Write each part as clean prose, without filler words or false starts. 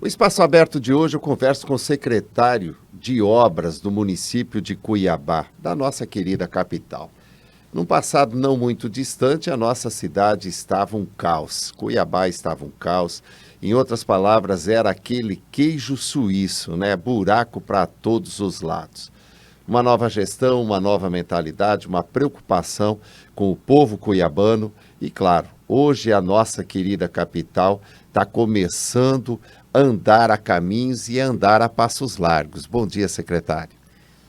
No Espaço Aberto de hoje eu converso com o secretário de Obras do município de Cuiabá, da nossa querida capital. Num passado não muito distante, a nossa cidade estava um caos. Cuiabá estava um caos. Em outras palavras, era aquele queijo suíço, né? Buraco para todos os lados. Uma nova gestão, uma nova mentalidade, uma preocupação com o povo cuiabano e, claro, hoje a nossa querida capital está começando a andar a caminhos e a andar a passos largos. Bom dia, secretário.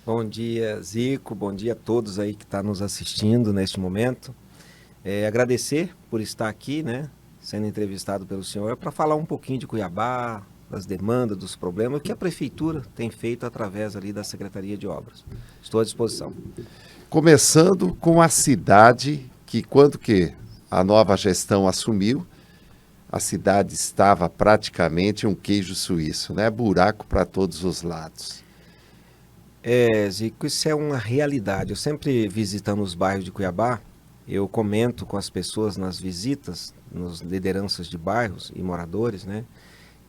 Bom dia, Zico. Bom dia a todos aí que estão nos assistindo neste momento. Agradecer por estar aqui, né, sendo entrevistado pelo senhor, para falar um pouquinho de Cuiabá, das demandas, dos problemas, o que a prefeitura tem feito através ali da Secretaria de Obras. Estou à disposição. Começando com a cidade que, quando que a nova gestão assumiu, a cidade estava praticamente um queijo suíço, né? Buraco para todos os lados. Zico, isso é uma realidade. Eu sempre visitando os bairros de Cuiabá, eu comento com as pessoas nas visitas, nas lideranças de bairros e moradores, né,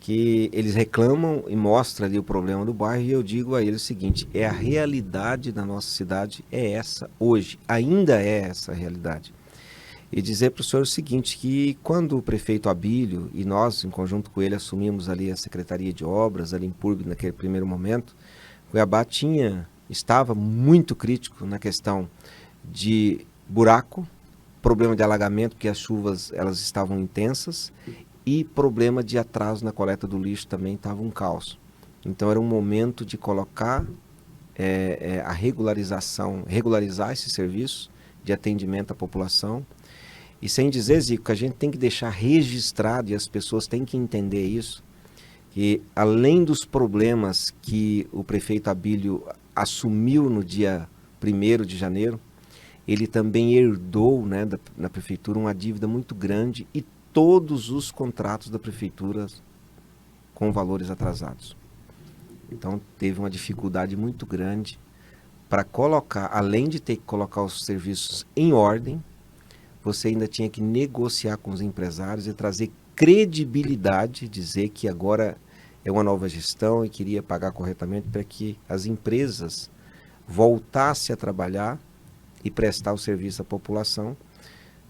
que eles reclamam e mostram ali o problema do bairro e eu digo a eles o seguinte, a realidade da nossa cidade é essa hoje, ainda é essa a realidade. E dizer para o senhor o seguinte, que quando o prefeito Abílio e nós, em conjunto com ele, assumimos ali a Secretaria de Obras, ali em Purb, naquele primeiro momento, Cuiabá estava muito crítico na questão de buraco, problema de alagamento, porque as chuvas elas estavam intensas, e problema de atraso na coleta do lixo também estava um caos. Então era um momento de colocar a regularizar esse serviço de atendimento à população. E sem dizer, Zico, que a gente tem que deixar registrado, e as pessoas têm que entender isso, que além dos problemas que o prefeito Abílio assumiu no dia 1º de janeiro, ele também herdou, né, na prefeitura uma dívida muito grande e todos os contratos da prefeitura com valores atrasados. Então teve uma dificuldade muito grande para colocar, além de ter que colocar os serviços em ordem, você ainda tinha que negociar com os empresários e trazer credibilidade, dizer que agora é uma nova gestão e queria pagar corretamente para que as empresas voltassem a trabalhar e prestar o serviço à população,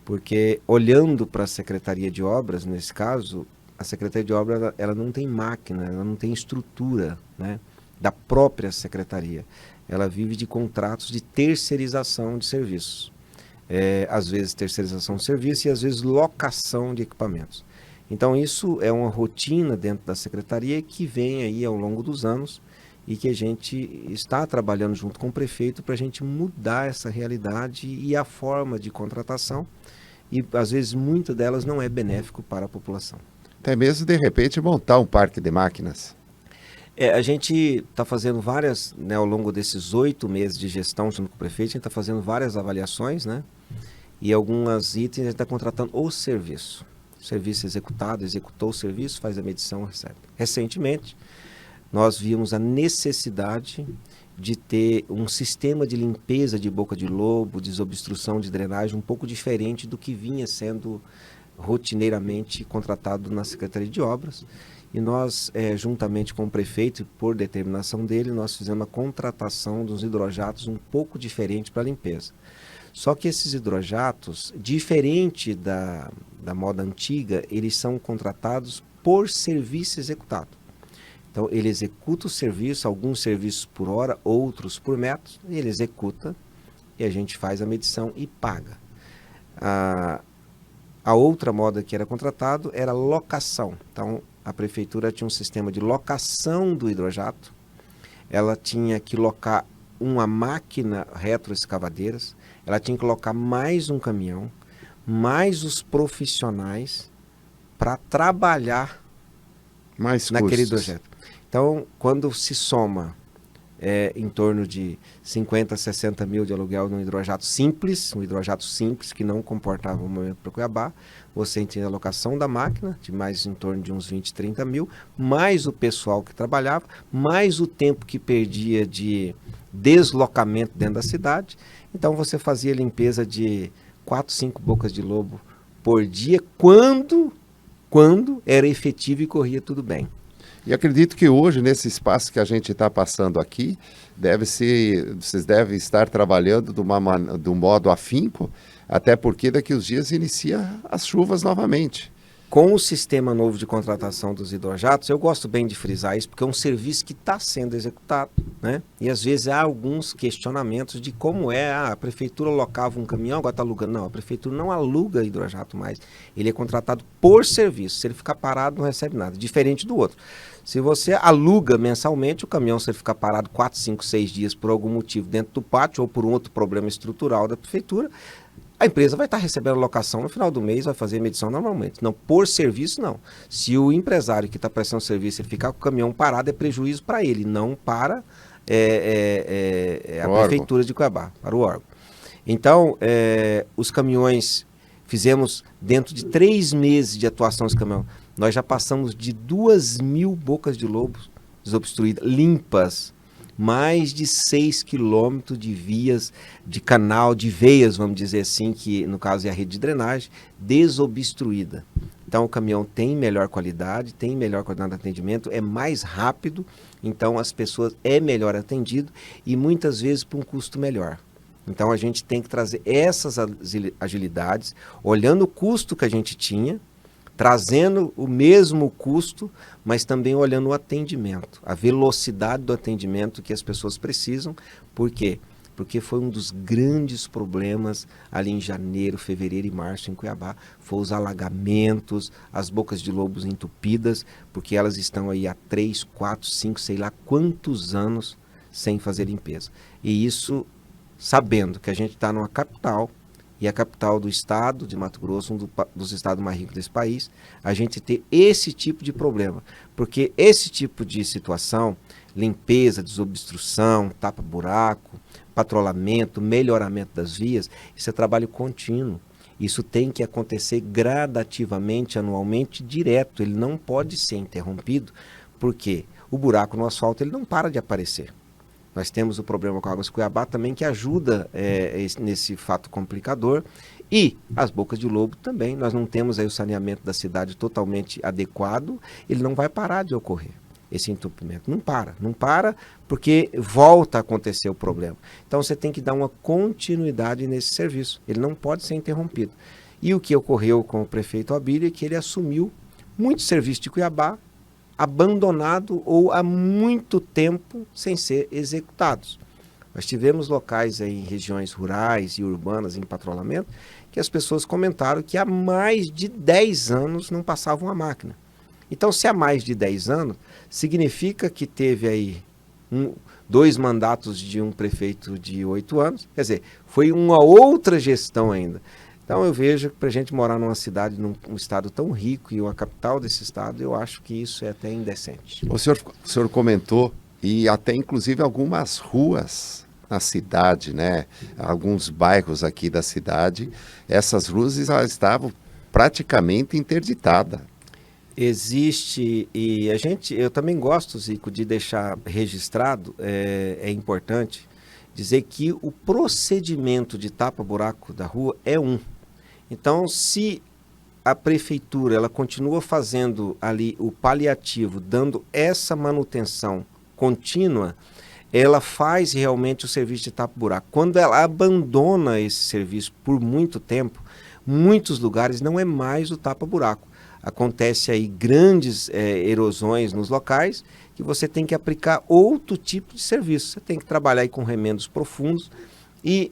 porque olhando para a Secretaria de Obras, nesse caso, a Secretaria de Obras ela não tem máquina, ela não tem estrutura, né, da própria Secretaria. Ela vive de contratos de terceirização de serviços. Às vezes terceirização de serviço e às vezes locação de equipamentos. Então isso é uma rotina dentro da Secretaria que vem aí ao longo dos anos e que a gente está trabalhando junto com o prefeito para a gente mudar essa realidade e a forma de contratação e às vezes muitas delas não é benéfico para a população. Até mesmo, de repente, montar um parque de máquinas. A gente está fazendo várias, né, ao longo desses 8 meses de gestão junto com o prefeito, a gente está fazendo várias avaliações, né? E algumas itens a gente está contratando o serviço. Serviço executado, executou o serviço, faz a medição, recebe. Recentemente, nós vimos a necessidade de ter um sistema de limpeza de boca de lobo, desobstrução de drenagem um pouco diferente do que vinha sendo rotineiramente contratado na Secretaria de Obras. E nós, juntamente com o prefeito, por determinação dele, nós fizemos a contratação dos hidrojatos um pouco diferente para a limpeza. Só que esses hidrojatos, diferente da moda antiga, eles são contratados por serviço executado. Então, ele executa o serviço, alguns serviços por hora, outros por metro, e ele executa e a gente faz a medição e paga. A outra moda que era contratado era locação. Então, a prefeitura tinha um sistema de locação do hidrojato, ela tinha que locar uma máquina retroescavadeiras, ela tinha que colocar mais um caminhão, mais os profissionais para trabalhar Mais naquele custos. hidrojato. Então, quando se soma em torno de 50, 60 mil de aluguel num hidrojato simples, um hidrojato simples que não comportava um momento para Cuiabá, você tem a locação da máquina, de mais em torno de uns 20, 30 mil, mais o pessoal que trabalhava, mais o tempo que perdia de deslocamento dentro da cidade. Então você fazia limpeza de 4, 5 bocas de lobo por dia, quando era efetivo e corria tudo bem. E acredito que hoje, nesse espaço que a gente está passando aqui, vocês devem estar trabalhando de um modo afinco, até porque daqui uns dias inicia as chuvas novamente. Com o sistema novo de contratação dos hidrojatos, eu gosto bem de frisar isso, porque é um serviço que está sendo executado, né? E às vezes há alguns questionamentos de como a prefeitura alocava um caminhão, agora está alugando. Não, a prefeitura não aluga hidrojato mais. Ele é contratado por serviço. Se ele ficar parado, não recebe nada. Diferente do outro. Se você aluga mensalmente, o caminhão, se ele ficar parado 4, 5, 6 dias por algum motivo dentro do pátio ou por um outro problema estrutural da prefeitura, a empresa vai estar recebendo locação no final do mês, vai fazer medição normalmente. Não, por serviço, não. Se o empresário que está prestando serviço ele ficar com o caminhão parado, é prejuízo para ele, não para a prefeitura de Cuiabá, para o órgão. Então, os caminhões, fizemos dentro de 3 meses de atuação dos caminhões, nós já passamos de 2.000 bocas de lobos desobstruídas, limpas, mais de 6 quilômetros de vias, de canal, de veias, vamos dizer assim, que no caso é a rede de drenagem, desobstruída. Então o caminhão tem melhor qualidade de atendimento, é mais rápido, então as pessoas é melhor atendido e muitas vezes por um custo melhor. Então a gente tem que trazer essas agilidades, olhando o custo que a gente tinha, trazendo o mesmo custo, mas também olhando o atendimento, a velocidade do atendimento que as pessoas precisam. Por quê? Porque foi um dos grandes problemas ali em janeiro, fevereiro e março em Cuiabá, foi os alagamentos, as bocas de lobos entupidas, porque elas estão aí há 3, 4, 5, sei lá quantos anos sem fazer limpeza. E isso sabendo que a gente está numa capital, e a capital do estado de Mato Grosso, um dos estados mais ricos desse país, a gente ter esse tipo de problema. Porque esse tipo de situação, limpeza, desobstrução, tapa-buraco, patrulhamento, melhoramento das vias, isso é trabalho contínuo. Isso tem que acontecer gradativamente, anualmente, direto. Ele não pode ser interrompido, porque o buraco no asfalto ele não para de aparecer. Nós temos o problema com Águas Cuiabá também, que ajuda nesse fato complicador. E as bocas de lobo também. Nós não temos aí o saneamento da cidade totalmente adequado. Ele não vai parar de ocorrer, esse entupimento. Não para, porque volta a acontecer o problema. Então você tem que dar uma continuidade nesse serviço. Ele não pode ser interrompido. E o que ocorreu com o prefeito Abílio é que ele assumiu muito serviço de Cuiabá, abandonado ou há muito tempo sem ser executados. Nós tivemos locais aí em regiões rurais e urbanas em patrulhamento que as pessoas comentaram que há mais de 10 anos não passavam a máquina. Então, se há mais de 10 anos, significa que teve aí 2 mandatos de um prefeito de 8 anos, quer dizer, foi uma outra gestão ainda. Então eu vejo que para a gente morar numa cidade, num estado tão rico e uma capital desse estado, eu acho que isso é até indecente. O senhor comentou, e até inclusive algumas ruas na cidade, né? Alguns bairros aqui da cidade, essas ruas já estavam praticamente interditadas. Existe, e eu também gosto, Zico, de deixar registrado, é importante dizer que o procedimento de tapa-buraco da rua é um. Então, se a prefeitura ela continua fazendo ali o paliativo, dando essa manutenção contínua, ela faz realmente o serviço de tapa-buraco. Quando ela abandona esse serviço por muito tempo, muitos lugares não é mais o tapa-buraco. Acontece aí grandes erosões nos locais que você tem que aplicar outro tipo de serviço. Você tem que trabalhar aí com remendos profundos e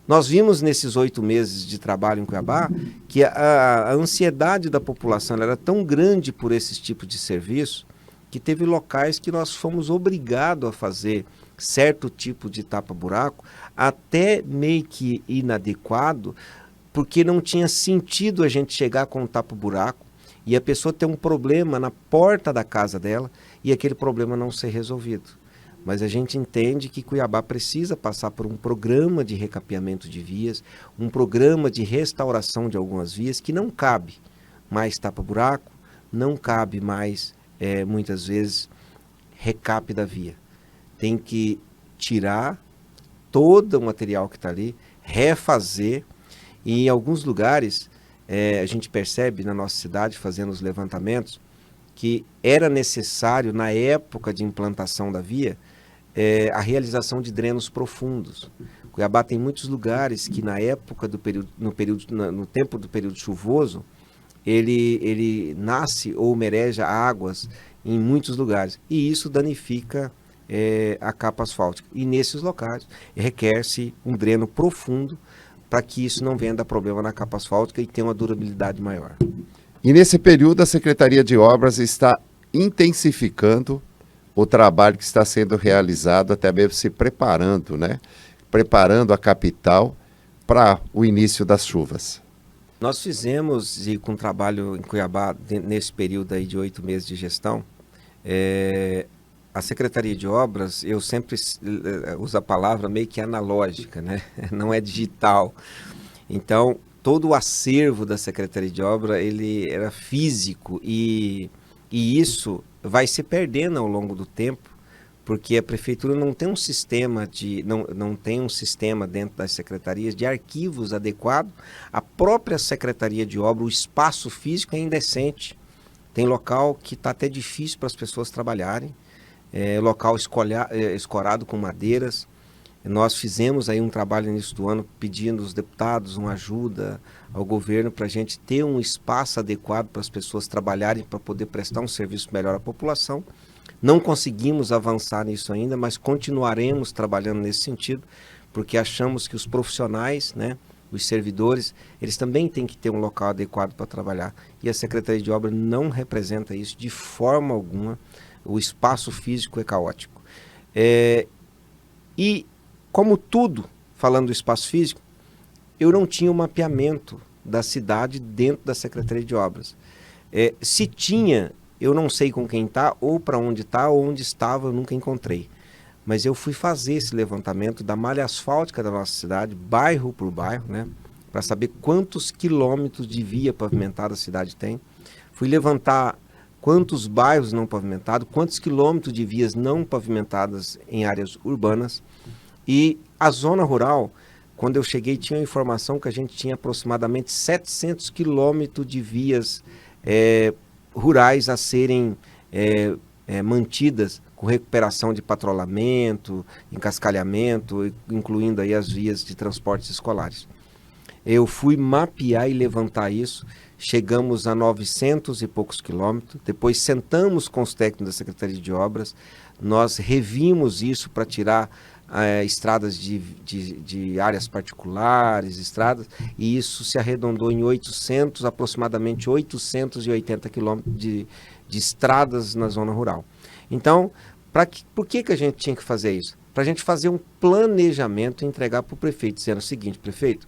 nós vimos nesses 8 meses de trabalho em Cuiabá que a ansiedade da população era tão grande por esses tipos de serviço que teve locais que nós fomos obrigados a fazer certo tipo de tapa-buraco, até meio que inadequado, porque não tinha sentido a gente chegar com um tapa-buraco e a pessoa ter um problema na porta da casa dela e aquele problema não ser resolvido. Mas a gente entende que Cuiabá precisa passar por um programa de recapeamento de vias, um programa de restauração de algumas vias que não cabe mais tapa-buraco, não cabe mais, muitas vezes, recape da via. Tem que tirar todo o material que está ali, refazer, e em alguns lugares a gente percebe na nossa cidade, fazendo os levantamentos, que era necessário, na época de implantação da via, a realização de drenos profundos. Cuiabá tem muitos lugares que na época do período, no tempo do período chuvoso, ele nasce ou mereja águas em muitos lugares, e isso danifica a capa asfáltica. E nesses locais requer-se um dreno profundo para que isso não venha dar problema na capa asfáltica e tenha uma durabilidade maior. E nesse período a Secretaria de Obras está intensificando o trabalho que está sendo realizado, até mesmo se preparando, né? Preparando a capital para o início das chuvas. Nós fizemos, e com trabalho em Cuiabá, nesse período aí de 8 meses de gestão, a Secretaria de Obras, eu sempre uso a palavra meio que analógica, né? Não é digital. Então, todo o acervo da Secretaria de Obras, ele era físico e isso vai se perdendo ao longo do tempo, porque a prefeitura não tem um sistema não tem um sistema dentro das secretarias de arquivos adequado. A própria Secretaria de Obras, o espaço físico é indecente. Tem local que está até difícil para as pessoas trabalharem, local escorado com madeiras. Nós fizemos aí um trabalho no início do ano pedindo aos deputados uma ajuda ao governo para a gente ter um espaço adequado para as pessoas trabalharem, para poder prestar um serviço melhor à população. Não conseguimos avançar nisso ainda, mas continuaremos trabalhando nesse sentido, porque achamos que os profissionais, né, os servidores, eles também têm que ter um local adequado para trabalhar. E a Secretaria de Obras não representa isso de forma alguma. O espaço físico é caótico. E, como tudo, falando do espaço físico, eu não tinha um mapeamento da cidade dentro da Secretaria de Obras. Se tinha, eu não sei com quem está, ou para onde está, ou onde estava, eu nunca encontrei. Mas eu fui fazer esse levantamento da malha asfáltica da nossa cidade, bairro por bairro, né, para saber quantos quilômetros de via pavimentada a cidade tem. Fui levantar quantos bairros não pavimentados, quantos quilômetros de vias não pavimentadas em áreas urbanas. E a zona rural, quando eu cheguei, tinha a informação que a gente tinha aproximadamente 700 quilômetros de vias rurais a serem mantidas com recuperação de patrulhamento, encascalhamento, incluindo aí as vias de transportes escolares. Eu fui mapear e levantar isso, chegamos a 900 e poucos quilômetros, depois sentamos com os técnicos da Secretaria de Obras, nós revimos isso para tirar estradas de áreas particulares, estradas, e isso se arredondou em aproximadamente 880 quilômetros de estradas na zona rural. Então, por que a gente tinha que fazer isso? Para a gente fazer um planejamento e entregar para o prefeito, dizendo o seguinte: prefeito,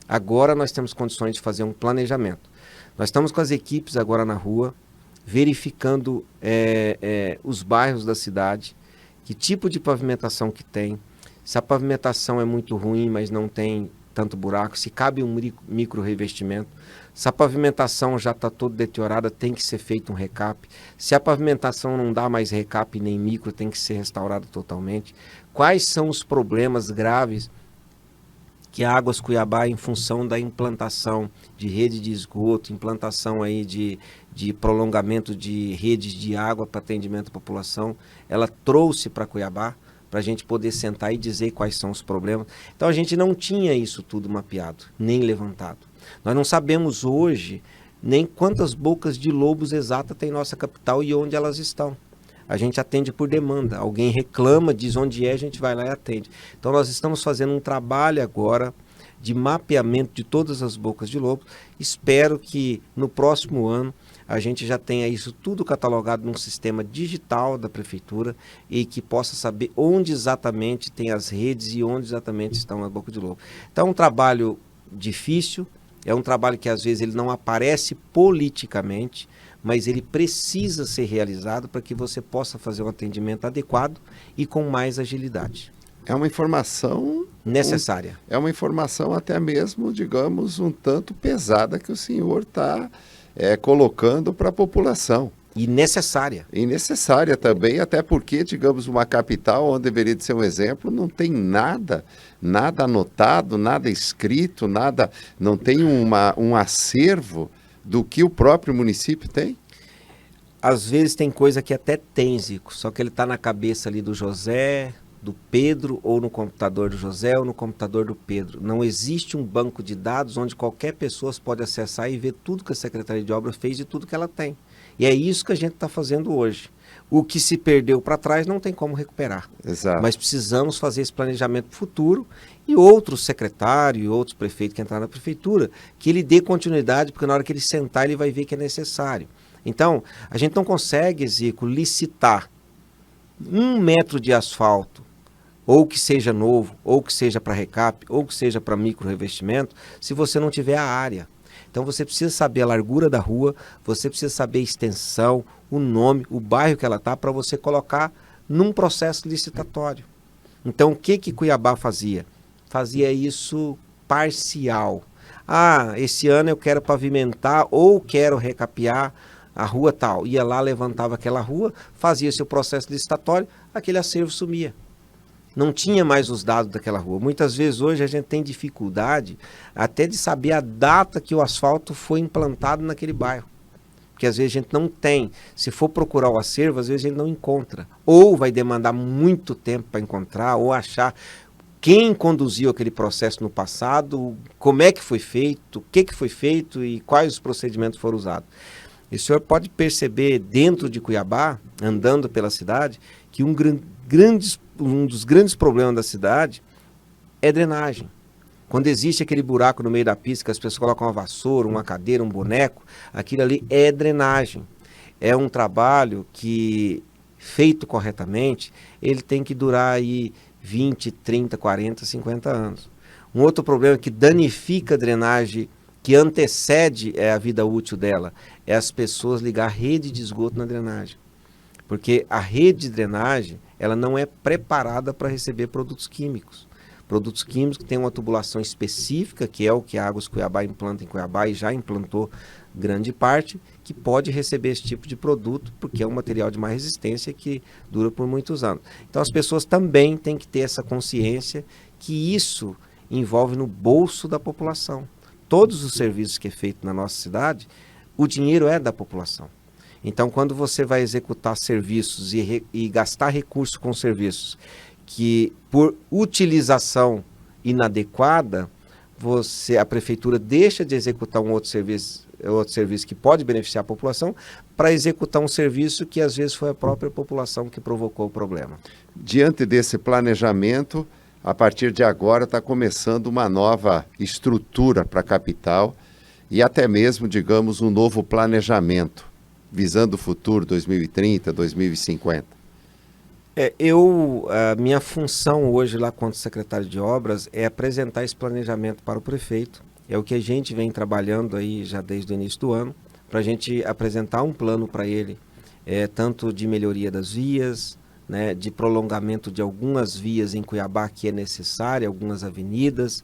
agora nós temos condições de fazer um planejamento. Nós estamos com as equipes agora na rua, verificando os bairros da cidade, que tipo de pavimentação que tem, se a pavimentação é muito ruim, mas não tem tanto buraco, se cabe um micro revestimento, se a pavimentação já está toda deteriorada, tem que ser feito um recap, se a pavimentação não dá mais recap nem micro, tem que ser restaurada totalmente. Quais são os problemas graves que a Águas Cuiabá, em função da implantação de rede de esgoto, implantação aí de prolongamento de redes de água para atendimento à população, ela trouxe para Cuiabá, para a gente poder sentar e dizer quais são os problemas. Então a gente não tinha isso tudo mapeado, nem levantado. Nós não sabemos hoje nem quantas bocas de lobos exatas tem nossa capital e onde elas estão. A gente atende por demanda. Alguém reclama, diz onde é, a gente vai lá e atende. Então nós estamos fazendo um trabalho agora de mapeamento de todas as bocas de lobo. Espero que no próximo ano a gente já tenha isso tudo catalogado num sistema digital da prefeitura e que possa saber onde exatamente tem as redes e onde exatamente estão as bocas de lobo. Então é um trabalho difícil, é um trabalho que às vezes ele não aparece politicamente, mas ele precisa ser realizado para que você possa fazer um atendimento adequado e com mais agilidade. É uma informação necessária. É uma informação até mesmo, digamos, um tanto pesada que o senhor está colocando para a população. E necessária. E necessária também, até porque, digamos, uma capital onde deveria de ser um exemplo, não tem nada anotado, nada escrito, não tem um acervo do que o próprio município tem? Às vezes tem coisa que até tem, Zico, só que ele está na cabeça ali do José, do Pedro, ou no computador do José, ou no computador do Pedro. Não existe um banco de dados onde qualquer pessoa pode acessar e ver tudo que a Secretaria de Obras fez e tudo que ela tem. E é isso que a gente está fazendo hoje. O que se perdeu para trás não tem como recuperar. Exato. Mas precisamos fazer esse planejamento futuro e outros secretários e outros prefeitos que entraram na prefeitura, que ele dê continuidade, porque na hora que ele sentar ele vai ver que é necessário. Então, a gente não consegue, Zico, licitar 1 metro de asfalto, ou que seja novo, ou que seja para recap, ou que seja para micro revestimento, se você não tiver a área. Então você precisa saber a largura da rua, você precisa saber a extensão, o nome, o bairro que ela está, para você colocar num processo licitatório. Então o que Cuiabá fazia? Fazia isso parcial. Ah, esse ano eu quero pavimentar ou quero recapear a rua tal. Ia lá, levantava aquela rua, fazia seu processo licitatório, aquele acervo sumia. Não tinha mais os dados daquela rua. Muitas vezes hoje a gente tem dificuldade até de saber a data que o asfalto foi implantado naquele bairro. Porque às vezes a gente não tem. Se for procurar o acervo, às vezes a gente não encontra. Ou vai demandar muito tempo para encontrar, ou achar quem conduziu aquele processo no passado, como é que foi feito, o que foi feito e quais os procedimentos foram usados. E o senhor pode perceber dentro de Cuiabá, andando pela cidade, que um dos grandes problemas da cidade é drenagem. Quando existe aquele buraco no meio da pista, que as pessoas colocam uma vassoura, uma cadeira, um boneco, aquilo ali é drenagem. É um trabalho que, feito corretamente, ele tem que durar aí 20, 30, 40, 50 anos. Um outro problema que danifica a drenagem, que antecede a vida útil dela, é as pessoas ligar a rede de esgoto na drenagem. Porque a rede de drenagem, ela não é preparada para receber produtos químicos. Produtos químicos que têm uma tubulação específica, que é o que a Águas Cuiabá implanta em Cuiabá e já implantou grande parte, que pode receber esse tipo de produto, porque é um material de mais resistência que dura por muitos anos. Então as pessoas também têm que ter essa consciência que isso envolve no bolso da população. Todos os serviços que é feito na nossa cidade, o dinheiro é da população. Então, quando você vai executar serviços e gastar recursos com serviços que, por utilização inadequada, a prefeitura deixa de executar um outro serviço que pode beneficiar a população, para executar um serviço que, às vezes, foi a própria população que provocou o problema. Diante desse planejamento, a partir de agora está começando uma nova estrutura para a capital e até mesmo, digamos, um novo planejamento, visando o futuro 2030, 2050. A minha função hoje lá quanto secretário de obras é apresentar esse planejamento para o prefeito. É o que a gente vem trabalhando aí já desde o início do ano, para a gente apresentar um plano para ele, tanto de melhoria das vias, né, de prolongamento de algumas vias em Cuiabá que é necessária, algumas avenidas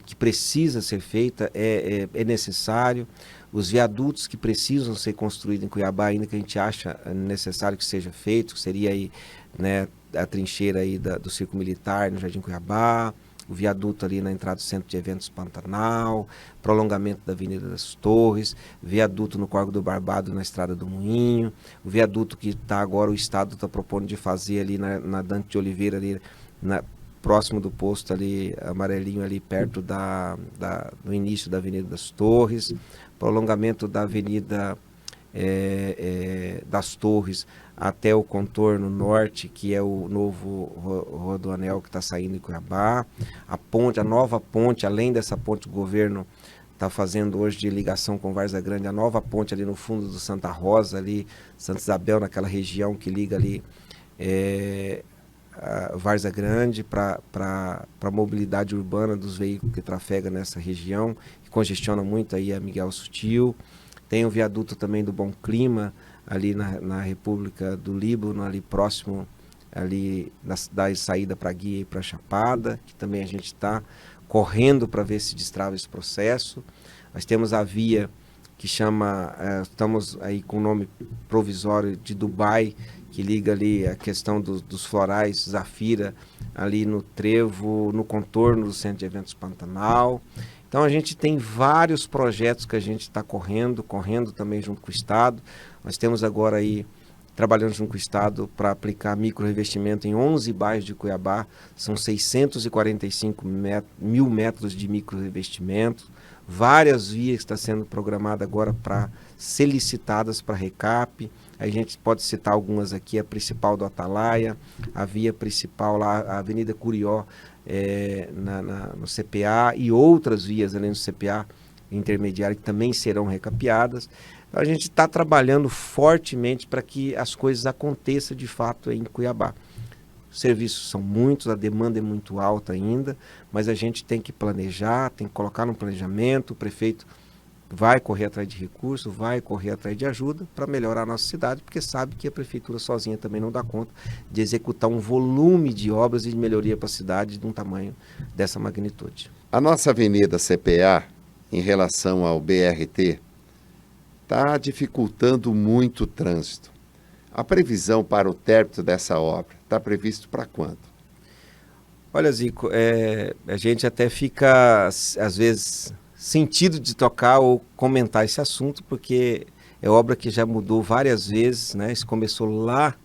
que precisa ser feita, é necessário. Os viadutos que precisam ser construídos em Cuiabá, ainda que a gente acha necessário que seja feito, que seria aí, né, a trincheira aí do Circo Militar no Jardim Cuiabá, o viaduto ali na entrada do Centro de Eventos Pantanal, prolongamento da Avenida das Torres, viaduto no Córrego do Barbado na Estrada do Moinho, o viaduto que está agora, o Estado está propondo de fazer ali na Dante de Oliveira, ali próximo do posto ali, amarelinho ali perto no início da Avenida das Torres, prolongamento da Avenida das Torres até o contorno norte, que é o novo rodoanel que está saindo em Cuiabá, a nova ponte, além dessa ponte, o governo está fazendo hoje de ligação com Várzea Grande, a nova ponte ali no fundo do Santa Rosa, ali, Santa Isabel, naquela região que liga ali a Várzea Grande para a mobilidade urbana dos veículos que trafegam nessa região, que congestiona muito aí a Miguel Sutil. Tem o viaduto também do Bom Clima, ali na República do Líbano, ali próximo ali da saída para Guia e para Chapada, que também a gente está correndo para ver se destrava esse processo. Nós temos a via que chama, estamos aí com o nome provisório de Dubai, que liga ali a questão dos florais Zafira, ali no trevo, no contorno do Centro de Eventos Pantanal. Então a gente tem vários projetos que a gente está correndo também junto com o Estado. Nós temos agora aí, trabalhando junto com o Estado, para aplicar micro-revestimento em 11 bairros de Cuiabá. São 645 mil metros de micro-revestimento. Várias vias que estão sendo programadas agora para ser licitadas para recap. A gente pode citar algumas aqui, a principal do Atalaia, a via principal lá, a Avenida Curió, no CPA, e outras vias além do CPA intermediário que também serão recapeadas. Então, a gente está trabalhando fortemente para que as coisas aconteçam de fato em Cuiabá. Os serviços são muitos, a demanda é muito alta ainda, mas a gente tem que planejar, tem que colocar no planejamento. O prefeito vai correr atrás de recursos, vai correr atrás de ajuda para melhorar a nossa cidade, porque sabe que a prefeitura sozinha também não dá conta de executar um volume de obras e de melhoria para a cidade de um tamanho dessa magnitude. A nossa avenida CPA, em relação ao BRT, está dificultando muito o trânsito. A previsão para o término dessa obra está previsto para quando? Olha, Zico, a gente até fica, às vezes, sentido de tocar ou comentar esse assunto, porque é obra que já mudou várias vezes, né? Isso começou lá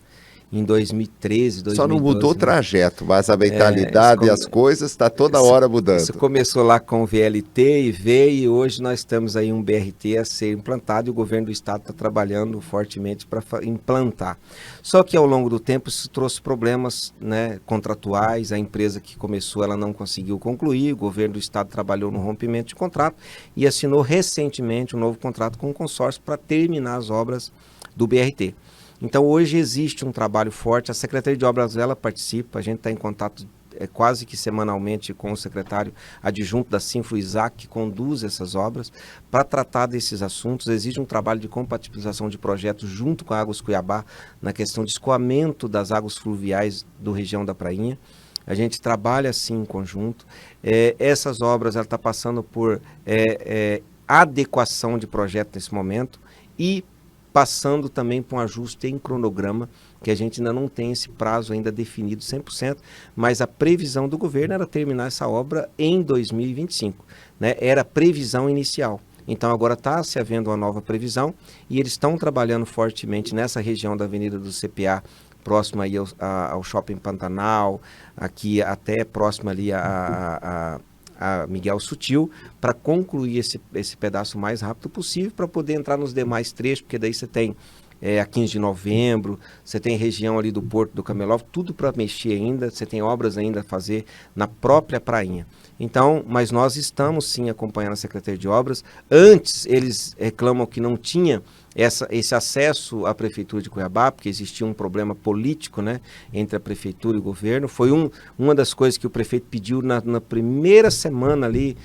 em 2013, 2012. Só não mudou o né? trajeto, mas a mentalidade e as coisas está toda hora mudando. Isso começou lá com o VLT e veio, e hoje nós estamos aí um BRT a ser implantado, e o governo do estado está trabalhando fortemente para implantar. Só que ao longo do tempo isso trouxe problemas, né, contratuais. A empresa que começou, ela não conseguiu concluir, o governo do estado trabalhou no rompimento de contrato e assinou recentemente um novo contrato com o consórcio para terminar as obras do BRT. Então hoje existe um trabalho forte, a Secretaria de Obras ela participa, a gente está em contato quase que semanalmente com o secretário adjunto da Sinfro, Isaac, que conduz essas obras, para tratar desses assuntos. Existe um trabalho de compatibilização de projetos junto com a Águas Cuiabá, na questão de escoamento das águas fluviais do região da Prainha. A gente trabalha assim em conjunto. Essas obras ela está passando por adequação de projeto nesse momento e passando também por um ajuste em cronograma, que a gente ainda não tem esse prazo ainda definido 100%, mas a previsão do governo era terminar essa obra em 2025, né? Era a previsão inicial. Então agora está se havendo uma nova previsão e eles estão trabalhando fortemente nessa região da Avenida do CPA, próximo aí ao Shopping Pantanal, aqui até próximo ali a Miguel Sutil, para concluir esse pedaço o mais rápido possível, para poder entrar nos demais trechos, porque daí você tem a 15 de novembro, você tem região ali do Porto do Camelódromo, tudo para mexer ainda, você tem obras ainda a fazer na própria prainha. Então, mas nós estamos sim acompanhando a Secretaria de Obras. Antes eles reclamam que não tinha esse acesso à Prefeitura de Cuiabá, porque existia um problema político, né, entre a Prefeitura e o governo. Foi uma das coisas que o prefeito pediu na primeira semana ali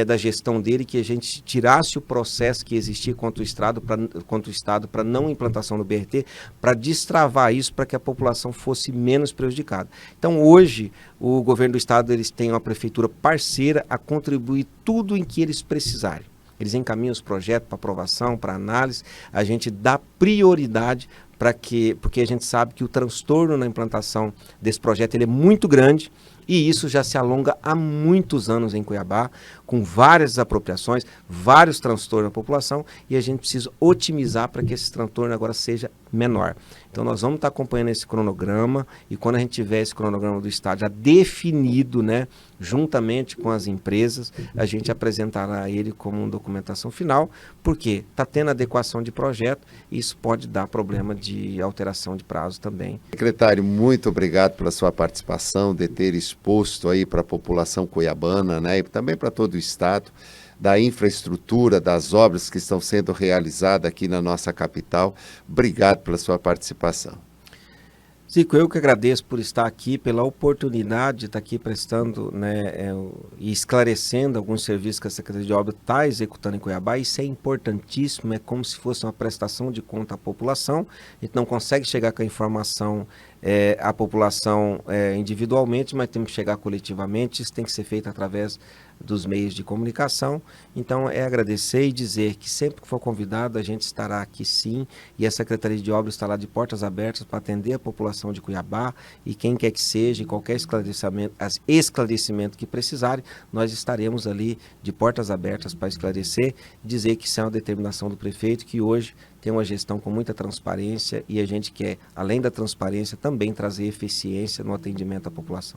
da gestão dele, que a gente tirasse o processo que existia contra o Estado para não implantação do BRT, para destravar isso, para que a população fosse menos prejudicada. Então hoje o governo do Estado eles têm uma prefeitura parceira a contribuir tudo em que eles precisarem. Eles encaminham os projetos para aprovação, para análise, a gente dá prioridade porque a gente sabe que o transtorno na implantação desse projeto ele é muito grande, e isso já se alonga há muitos anos em Cuiabá, com várias apropriações, vários transtornos na população, e a gente precisa otimizar para que esse transtorno agora seja menor. Então nós vamos estar acompanhando esse cronograma, e quando a gente tiver esse cronograma do Estado já definido, né, juntamente com as empresas, a gente apresentará ele como uma documentação final, porque está tendo adequação de projeto, e isso pode dar problema de alteração de prazo também. Secretário, muito obrigado pela sua participação, de ter exposto aí para a população cuiabana, né, e também para todo o Estado, da infraestrutura, das obras que estão sendo realizadas aqui na nossa capital. Obrigado pela sua participação. Zico, eu que agradeço por estar aqui, pela oportunidade de estar aqui prestando, né, e esclarecendo alguns serviços que a Secretaria de Obras está executando em Cuiabá. Isso é importantíssimo, é como se fosse uma prestação de conta à população. A gente não consegue chegar com a informação à população individualmente, mas temos que chegar coletivamente. Isso tem que ser feito através dos meios de comunicação. Então, é agradecer e dizer que sempre que for convidado, a gente estará aqui sim, e a Secretaria de Obras estará de portas abertas para atender a população de Cuiabá, e quem quer que seja, qualquer esclarecimento que precisarem, nós estaremos ali de portas abertas para esclarecer, dizer que isso é uma determinação do prefeito, que hoje tem uma gestão com muita transparência, e a gente quer, além da transparência, também trazer eficiência no atendimento à população.